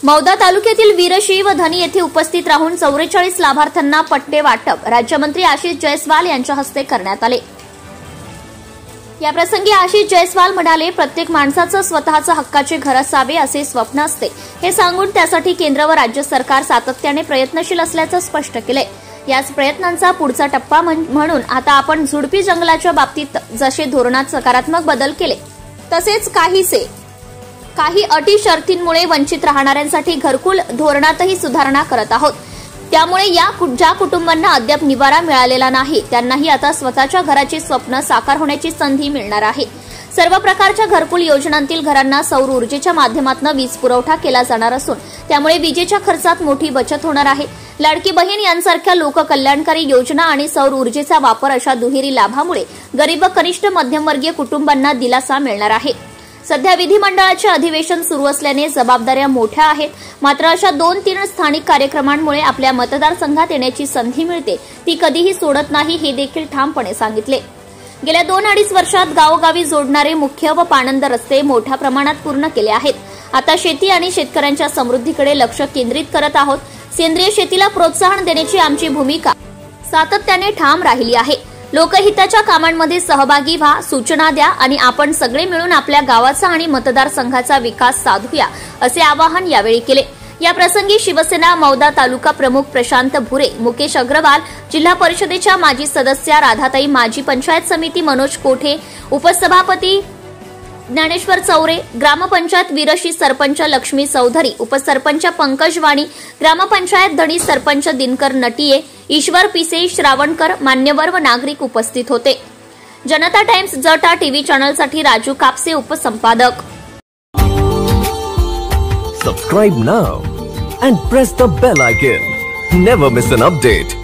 मौदा तालुक्यातील वीरशी व धनी येथे उपस्थित राहून 44 लाभार्थ्यांना पट्टे वाटप राज्यमंत्री आशिष जयस्वाल यांच्या हस्ते करण्यात आले। याप्रसंगी आशिष जयस्वाल म्हणाले, प्रत्येक माणसाचं स्वतःचं हक्काचे घर असावे असे स्वप्न असते, हे सांगून त्यासाठी केंद्र व राज्य सरकार सातत्याने प्रयत्नशील असल्याचं स्पष्ट केलंय। याच प्रयत्नांचा पुढचा टप्पा म्हणून आता आपण झुडपी जंगलाच्या बाबतीत जसे धोरणात सकारात्मक बदल केले, तसेच काही अटी शर्तींमुळे वंचित राहणाऱ्यांसाठी घरकुल धोरणातही सुधारणा करत आहोत। त्यामुळे ज्या कुटुंबांना अद्याप निवारा मिळालेला नाही त्यांनाही आता स्वतःच्या घराची स्वप्न साकार होण्याची संधी मिळणार आहे। सर्व प्रकारच्या घरकुल योजनांतील घरांना सौर ऊर्जेच्या माध्यमातून वीज पुरवठा केला जाणार असून त्यामुळे विजेच्या खर्चात मोठी बचत होणार आहे। लाडकी बहीण यांसारख्या लोककल्याणकारी योजना आणि सौर ऊर्जेचा वापर अशा दुहेरी लाभामुळे गरीब व कनिष्ठ मध्यमवर्गीय कुटुंबांना दिलासा मिळणार आहे। सध्या विधिमंडळाचे अधिवेशन सुरू असल्याने जबाबदाऱ्या मोठ्या आहेत, मात्र अशा 2-3 स्थानिक कार्यक्रमांमुळे आपल्या मतदारसंघात येण्याची संधी मिळते, ती कधीही सोडत नाही, हे देखील ठामपणे सांगितले। गेल्या 2-2.5 वर्षात गावोगावी जोडणारे मुख्य व पाणंद रस्ते मोठ्या प्रमाणात पूर्ण केले आहेत। आता शेती आणि शेतकऱ्यांच्या समृद्धीकडे लक्ष केंद्रित करत आहोत। सेंद्रिय शेतीला प्रोत्साहन देण्याची आमची भूमिका सातत्याने ठाम राहिली आहे। लोकहिताच्या कामांमध्ये सहभागी व्हा, सूचना द्या आणि आपण सगळे मिळून आपल्या गावाचा आणि मतदारसंघाचा विकास साधूया, असे आवाहन यावेळी केले। या प्रसंगी शिवसेना मौदा तालुका प्रमुख प्रशांत भुरे, मुकेश अग्रवाल, जिल्हा परिषदेच्या माजी सदस्या राधाताई, माजी पंचायत समिती मनोज कोठे, उपसभापती ज्ञानेश्वर चौरे, ग्रामपंचायत वीरशी सरपंच लक्ष्मी चौधरी, उपसरपंच पंकज वाणी, ग्रामपंचायत धणी सरपंच दिनकर नटिये, ईश्वर पिसे, श्रावणकर, मान्यवर व नागरिक उपस्थित होते। जनता टाइम्स जटा टीव्ही चॅनलसाठी राजू कापसे, उपसंपादक। Subscribe now and press the bell icon. Never miss an update.